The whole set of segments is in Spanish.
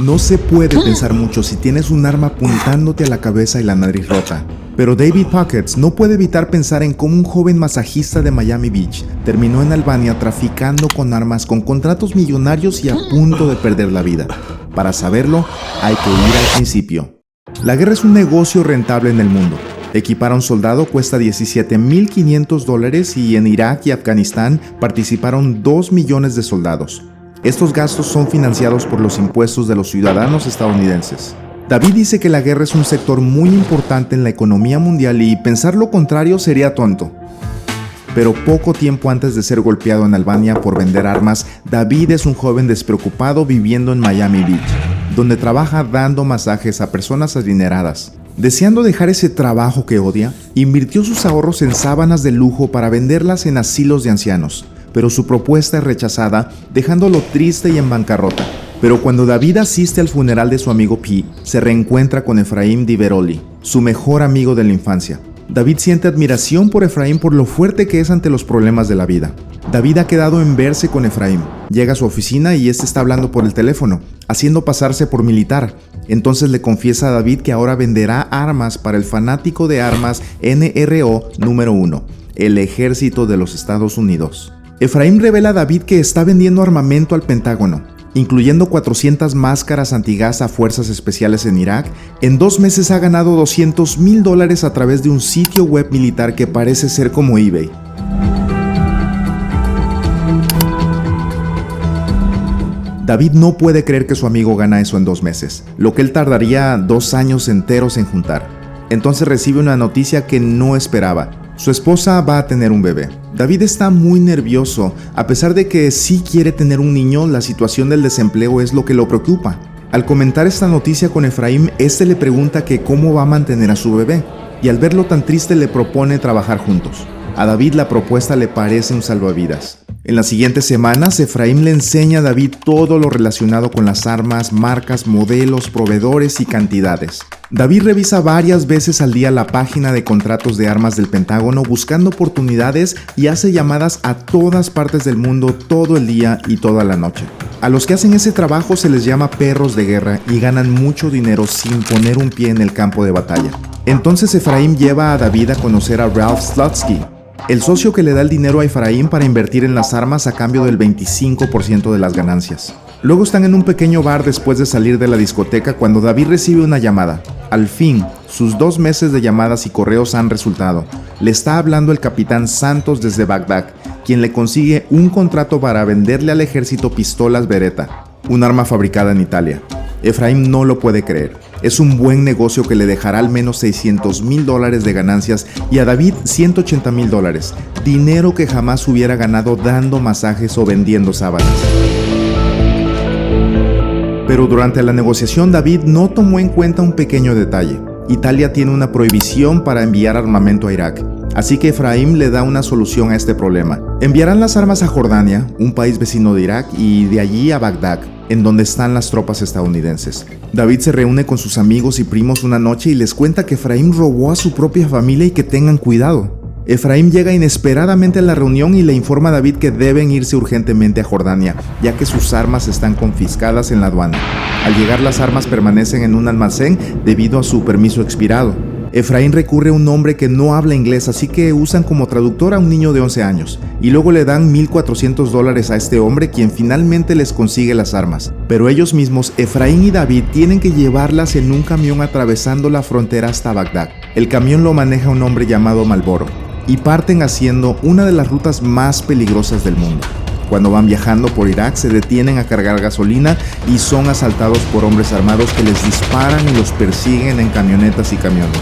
No se puede pensar mucho si tienes un arma apuntándote a la cabeza y la nariz rota. Pero David Puckett no puede evitar pensar en cómo un joven masajista de Miami Beach terminó en Albania traficando con armas con contratos millonarios y a punto de perder la vida. Para saberlo, hay que ir al principio. La guerra es un negocio rentable en el mundo. Equipar a un soldado cuesta $17,500 y en Irak y Afganistán participaron 2 millones de soldados. Estos gastos son financiados por los impuestos de los ciudadanos estadounidenses. David dice que la guerra es un sector muy importante en la economía mundial y pensar lo contrario sería tonto. Pero poco tiempo antes de ser golpeado en Albania por vender armas, David es un joven despreocupado viviendo en Miami Beach, donde trabaja dando masajes a personas adineradas. Deseando dejar ese trabajo que odia, invirtió sus ahorros en sábanas de lujo para venderlas en asilos de ancianos, pero su propuesta es rechazada, dejándolo triste y en bancarrota. Pero cuando David asiste al funeral de su amigo P, se reencuentra con Efraim Diveroli, su mejor amigo de la infancia. David siente admiración por Efraim por lo fuerte que es ante los problemas de la vida. David ha quedado en verse con Efraim. Llega a su oficina y este está hablando por el teléfono, haciendo pasarse por militar. Entonces le confiesa a David que ahora venderá armas para el fanático de armas NRO número 1, el Ejército de los Estados Unidos. Efraim revela a David que está vendiendo armamento al Pentágono, incluyendo 400 máscaras antigas a fuerzas especiales en Irak. En 2 meses ha ganado $200,000 a través de un sitio web militar que parece ser como eBay. David no puede creer que su amigo gana eso en 2 meses, lo que él tardaría 2 años enteros en juntar. Entonces recibe una noticia que no esperaba. Su esposa va a tener un bebé. David está muy nervioso. A pesar de que sí quiere tener un niño, la situación del desempleo es lo que lo preocupa. Al comentar esta noticia con Efraim, este le pregunta que cómo va a mantener a su bebé, y al verlo tan triste le propone trabajar juntos. A David la propuesta le parece un salvavidas. En las siguientes semanas, Efraim le enseña a David todo lo relacionado con las armas, marcas, modelos, proveedores y cantidades. David revisa varias veces al día la página de contratos de armas del Pentágono buscando oportunidades y hace llamadas a todas partes del mundo todo el día y toda la noche. A los que hacen ese trabajo se les llama perros de guerra y ganan mucho dinero sin poner un pie en el campo de batalla. Entonces Efraim lleva a David a conocer a Ralph Slutsky, el socio que le da el dinero a Efraim para invertir en las armas a cambio del 25% de las ganancias. Luego están en un pequeño bar después de salir de la discoteca cuando David recibe una llamada. Al fin, sus 2 meses de llamadas y correos han resultado. Le está hablando el capitán Santos desde Bagdad, quien le consigue un contrato para venderle al ejército pistolas Beretta, un arma fabricada en Italia. Efraim no lo puede creer. Es un buen negocio que le dejará al menos $600,000 de ganancias y a David $180,000, dinero que jamás hubiera ganado dando masajes o vendiendo sábanas. Pero durante la negociación David no tomó en cuenta un pequeño detalle. Italia tiene una prohibición para enviar armamento a Irak, así que Efraim le da una solución a este problema. Enviarán las armas a Jordania, un país vecino de Irak, y de allí a Bagdad, en donde están las tropas estadounidenses. David se reúne con sus amigos y primos una noche y les cuenta que Efraim robó a su propia familia y que tengan cuidado. Efraim llega inesperadamente a la reunión y le informa a David que deben irse urgentemente a Jordania, ya que sus armas están confiscadas en la aduana. Al llegar, las armas permanecen en un almacén debido a su permiso expirado. Efraim recurre a un hombre que no habla inglés, así que usan como traductor a un niño de 11 años, y luego le dan $1,400 a este hombre, quien finalmente les consigue las armas. Pero ellos mismos, Efraim y David, tienen que llevarlas en un camión atravesando la frontera hasta Bagdad. El camión lo maneja un hombre llamado Malboro, y parten haciendo una de las rutas más peligrosas del mundo. Cuando van viajando por Irak, se detienen a cargar gasolina y son asaltados por hombres armados que les disparan y los persiguen en camionetas y camiones.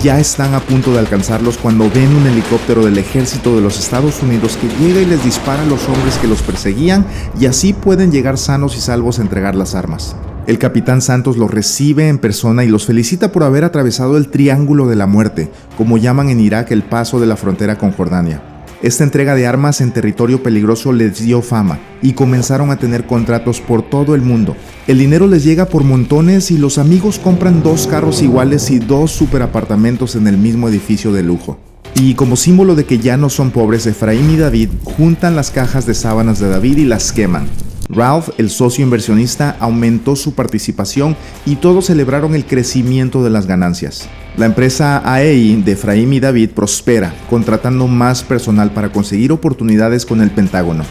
Ya están a punto de alcanzarlos cuando ven un helicóptero del ejército de los Estados Unidos que llega y les dispara a los hombres que los perseguían, y así pueden llegar sanos y salvos a entregar las armas. El capitán Santos los recibe en persona y los felicita por haber atravesado el Triángulo de la Muerte, como llaman en Irak el paso de la frontera con Jordania. Esta entrega de armas en territorio peligroso les dio fama y comenzaron a tener contratos por todo el mundo. El dinero les llega por montones y los amigos compran 2 carros iguales y 2 superapartamentos en el mismo edificio de lujo. Y como símbolo de que ya no son pobres, Efraín y David juntan las cajas de sábanas de David y las queman. Ralph, el socio inversionista, aumentó su participación y todos celebraron el crecimiento de las ganancias. La empresa AEI de Efraín y David prospera, contratando más personal para conseguir oportunidades con el Pentágono.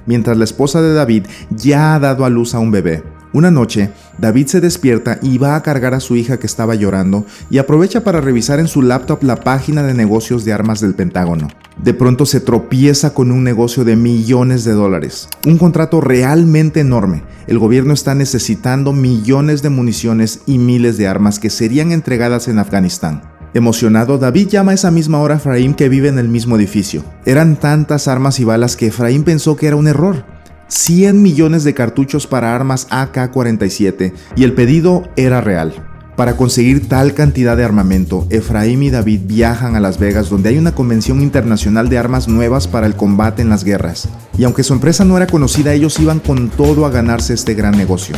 Mientras la esposa de David ya ha dado a luz a un bebé. Una noche, David se despierta y va a cargar a su hija que estaba llorando y aprovecha para revisar en su laptop la página de negocios de armas del Pentágono. De pronto se tropieza con un negocio de millones de dólares, un contrato realmente enorme. El gobierno está necesitando millones de municiones y miles de armas que serían entregadas en Afganistán. Emocionado, David llama a esa misma hora a Efraín, que vive en el mismo edificio. Eran tantas armas y balas que Efraín pensó que era un error. 100 millones de cartuchos para armas AK-47, y el pedido era real. Para conseguir tal cantidad de armamento, Efraín y David viajan a Las Vegas, donde hay una convención internacional de armas nuevas para el combate en las guerras. Y aunque su empresa no era conocida, ellos iban con todo a ganarse este gran negocio.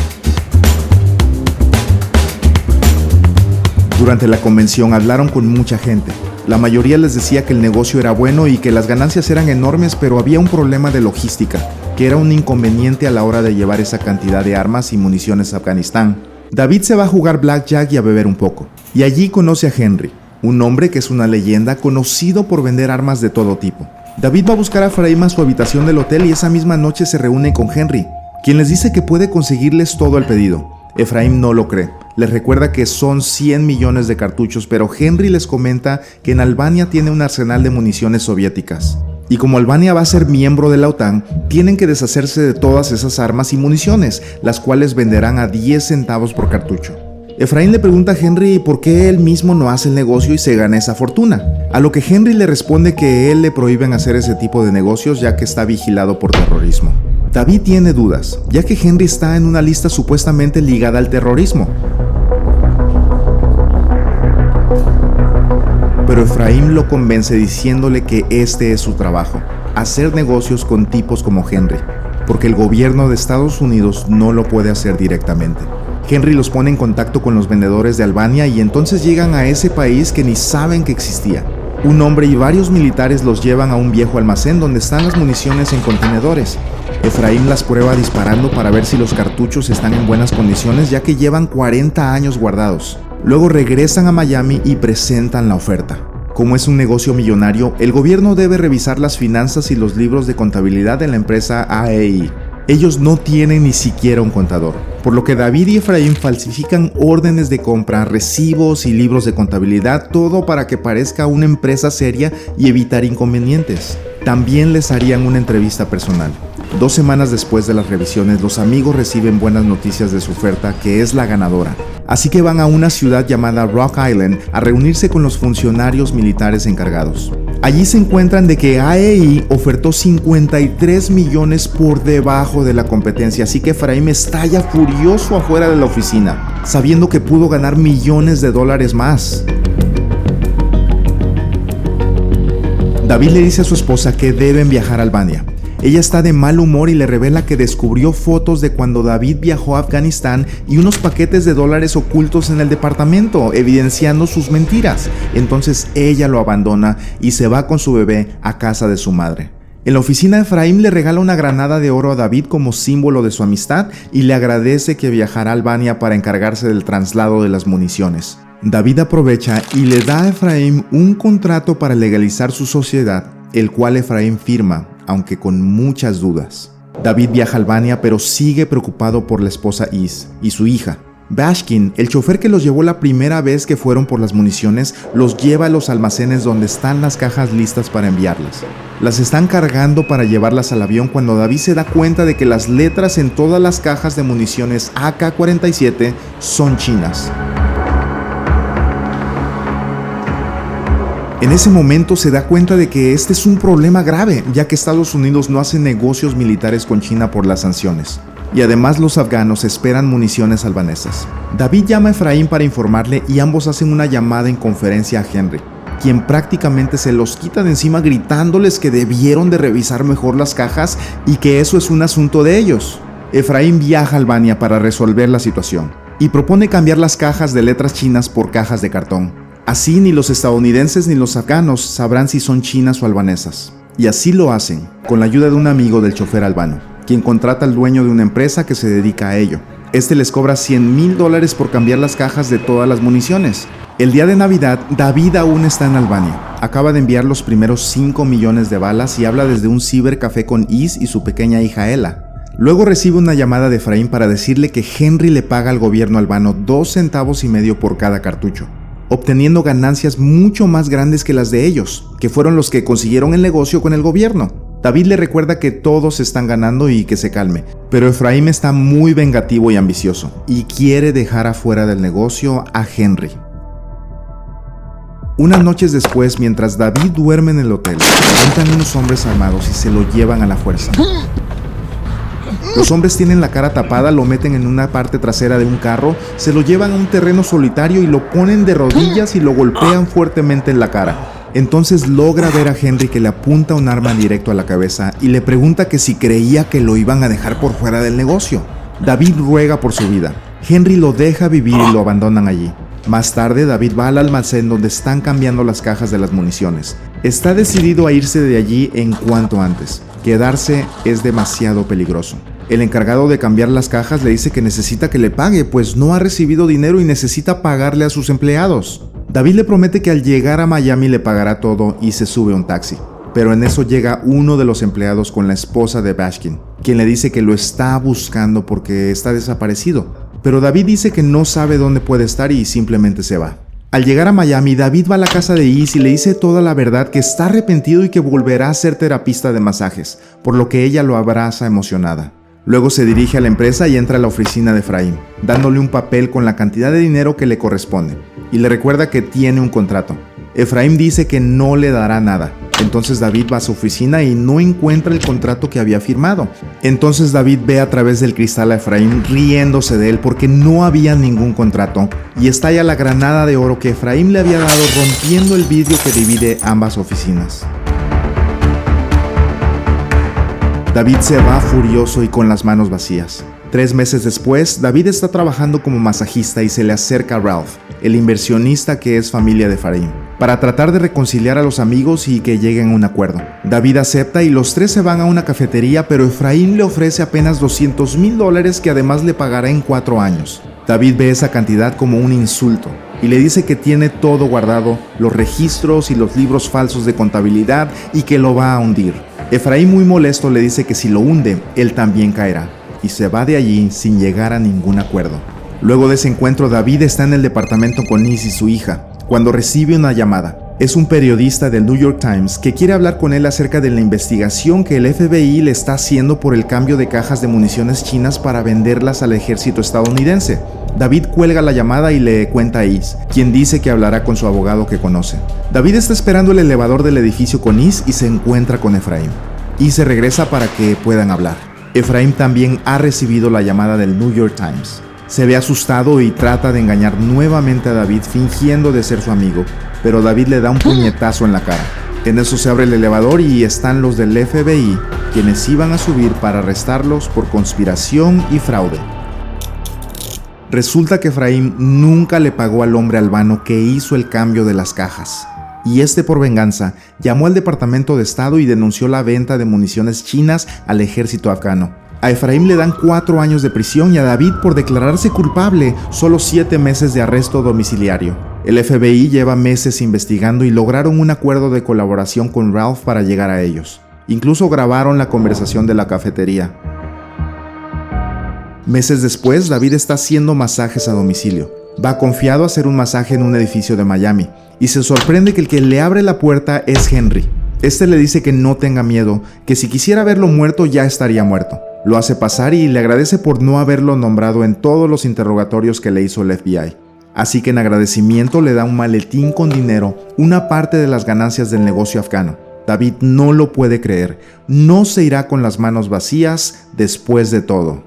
Durante la convención hablaron con mucha gente. La mayoría les decía que el negocio era bueno y que las ganancias eran enormes, pero había un problema de logística, que era un inconveniente a la hora de llevar esa cantidad de armas y municiones a Afganistán. David se va a jugar blackjack y a beber un poco, y allí conoce a Henry, un hombre que es una leyenda conocido por vender armas de todo tipo. David va a buscar a Efraín a su habitación del hotel y esa misma noche se reúne con Henry, quien les dice que puede conseguirles todo el pedido. Efraín no lo cree. Les recuerda que son 100 millones de cartuchos, pero Henry les comenta que en Albania tiene un arsenal de municiones soviéticas. Y como Albania va a ser miembro de la OTAN, tienen que deshacerse de todas esas armas y municiones, las cuales venderán a 10 centavos por cartucho. Efraín le pregunta a Henry por qué él mismo no hace el negocio y se gana esa fortuna, a lo que Henry le responde que él le prohíben hacer ese tipo de negocios ya que está vigilado por terrorismo. David tiene dudas, ya que Henry está en una lista supuestamente ligada al terrorismo. Pero Efraín lo convence diciéndole que este es su trabajo, hacer negocios con tipos como Henry, porque el gobierno de Estados Unidos no lo puede hacer directamente. Henry los pone en contacto con los vendedores de Albania y entonces llegan a ese país que ni saben que existía. Un hombre y varios militares los llevan a un viejo almacén donde están las municiones en contenedores. Efraín las prueba disparando para ver si los cartuchos están en buenas condiciones, ya que llevan 40 años guardados. Luego regresan a Miami y presentan la oferta. Como es un negocio millonario, el gobierno debe revisar las finanzas y los libros de contabilidad de la empresa AEI. Ellos no tienen ni siquiera un contador, por lo que David y Efraín falsifican órdenes de compra, recibos y libros de contabilidad, todo para que parezca una empresa seria y evitar inconvenientes. También les harían una entrevista personal. 2 semanas después de las revisiones, los amigos reciben buenas noticias de su oferta, que es la ganadora. Así que van a una ciudad llamada Rock Island a reunirse con los funcionarios militares encargados. Allí se encuentran de que AEI ofertó 53 millones por debajo de la competencia, así que Efraín estalla furioso afuera de la oficina, sabiendo que pudo ganar millones de dólares más. David le dice a su esposa que deben viajar a Albania. Ella está de mal humor y le revela que descubrió fotos de cuando David viajó a Afganistán y unos paquetes de dólares ocultos en el departamento, evidenciando sus mentiras. Entonces ella lo abandona y se va con su bebé a casa de su madre. En la oficina, Efraín le regala una granada de oro a David como símbolo de su amistad y le agradece que viajará a Albania para encargarse del traslado de las municiones. David aprovecha y le da a Efraín un contrato para legalizar su sociedad, el cual Efraín firma, aunque con muchas dudas. David viaja a Albania, pero sigue preocupado por la esposa Is y su hija. Bashkin, el chofer que los llevó la primera vez que fueron por las municiones, los lleva a los almacenes donde están las cajas listas para enviarlas. Las están cargando para llevarlas al avión cuando David se da cuenta de que las letras en todas las cajas de municiones AK-47 son chinas. En ese momento se da cuenta de que este es un problema grave, ya que Estados Unidos no hace negocios militares con China por las sanciones. Y además los afganos esperan municiones albanesas. David llama a Efraín para informarle y ambos hacen una llamada en conferencia a Henry, quien prácticamente se los quita de encima gritándoles que debieron de revisar mejor las cajas y que eso es un asunto de ellos. Efraín viaja a Albania para resolver la situación. y propone cambiar las cajas de letras chinas por cajas de cartón. Así ni los estadounidenses ni los afganos sabrán si son chinas o albanesas. Y así lo hacen, con la ayuda de un amigo del chofer albano, quien contrata al dueño de una empresa que se dedica a ello. Este les cobra $100,000 por cambiar las cajas de todas las municiones. El día de Navidad, David aún está en Albania. Acaba de enviar los primeros 5 millones de balas y habla desde un cibercafé con Is y su pequeña hija Ella. Luego recibe una llamada de Efraín para decirle que Henry le paga al gobierno albano 2,5 centavos por cada cartucho, obteniendo ganancias mucho más grandes que las de ellos, que fueron los que consiguieron el negocio con el gobierno. David le recuerda que todos están ganando y que se calme, pero Efraín está muy vengativo y ambicioso, y quiere dejar afuera del negocio a Henry. Unas noches después, mientras David duerme en el hotel, entran unos hombres armados y se lo llevan a la fuerza. Los hombres tienen la cara tapada, lo meten en una parte trasera de un carro, se lo llevan a un terreno solitario y lo ponen de rodillas y lo golpean fuertemente en la cara. Entonces logra ver a Henry que le apunta un arma directo a la cabeza y le pregunta que si creía que lo iban a dejar por fuera del negocio. David ruega por su vida. Henry lo deja vivir y lo abandonan allí. Más tarde, David va al almacén donde están cambiando las cajas de las municiones. Está decidido a irse de allí en cuanto antes. Quedarse es demasiado peligroso. El encargado de cambiar las cajas le dice que necesita que le pague, pues no ha recibido dinero y necesita pagarle a sus empleados. David le promete que al llegar a Miami le pagará todo y se sube a un taxi. Pero en eso llega uno de los empleados con la esposa de Bashkin, quien le dice que lo está buscando porque está desaparecido. Pero David dice que no sabe dónde puede estar y simplemente se va. Al llegar a Miami, David va a la casa de Is y le dice toda la verdad, que está arrepentido y que volverá a ser terapista de masajes, por lo que ella lo abraza emocionada. Luego se dirige a la empresa y entra a la oficina de Efraín, dándole un papel con la cantidad de dinero que le corresponde, y le recuerda que tiene un contrato. Efraín dice que no le dará nada. Entonces David va a su oficina y no encuentra el contrato que había firmado. Entonces David ve a través del cristal a Efraín riéndose de él porque no había ningún contrato, y estalla la granada de oro que Efraín le había dado, rompiendo el vidrio que divide ambas oficinas. David se va furioso y con las manos vacías. 3 meses después, David está trabajando como masajista y se le acerca a Ralph, el inversionista que es familia de Efraín, para tratar de reconciliar a los amigos y que lleguen a un acuerdo. David acepta y los tres se van a una cafetería, pero Efraín le ofrece apenas $200,000 que además le pagará en 4 años. David ve esa cantidad como un insulto y le dice que tiene todo guardado, los registros y los libros falsos de contabilidad, y que lo va a hundir. Efraín, muy molesto, le dice que si lo hunde, él también caerá, y se va de allí sin llegar a ningún acuerdo. Luego de ese encuentro, David está en el departamento con Is y su hija, cuando recibe una llamada. Es un periodista del New York Times que quiere hablar con él acerca de la investigación que el FBI le está haciendo por el cambio de cajas de municiones chinas para venderlas al ejército estadounidense. David cuelga la llamada y le cuenta a Is, quien dice que hablará con su abogado que conoce. David está esperando el elevador del edificio con Is y se encuentra con Efraín. Is se regresa para que puedan hablar. Efraín también ha recibido la llamada del New York Times. Se ve asustado y trata de engañar nuevamente a David fingiendo de ser su amigo, pero David le da un puñetazo en la cara. En eso se abre el elevador y están los del FBI, quienes iban a subir para arrestarlos por conspiración y fraude. Resulta que Efraín nunca le pagó al hombre albano que hizo el cambio de las cajas, y por venganza llamó al Departamento de Estado y denunció la venta de municiones chinas al ejército afgano. A Efraín le dan 4 años de prisión y a David, por declararse culpable, solo 7 meses de arresto domiciliario. El FBI lleva meses investigando y lograron un acuerdo de colaboración con Ralph para llegar a ellos. Incluso grabaron la conversación de la cafetería. Meses después, David está haciendo masajes a domicilio. Va confiado a hacer un masaje en un edificio de Miami y se sorprende que el que le abre la puerta es Henry. Le dice que no tenga miedo, que si quisiera verlo muerto ya estaría muerto. Lo hace pasar y le agradece por no haberlo nombrado en todos los interrogatorios que le hizo el FBI. Así que en agradecimiento le da un maletín con dinero, una parte de las ganancias del negocio afgano. David no lo puede creer, no se irá con las manos vacías después de todo.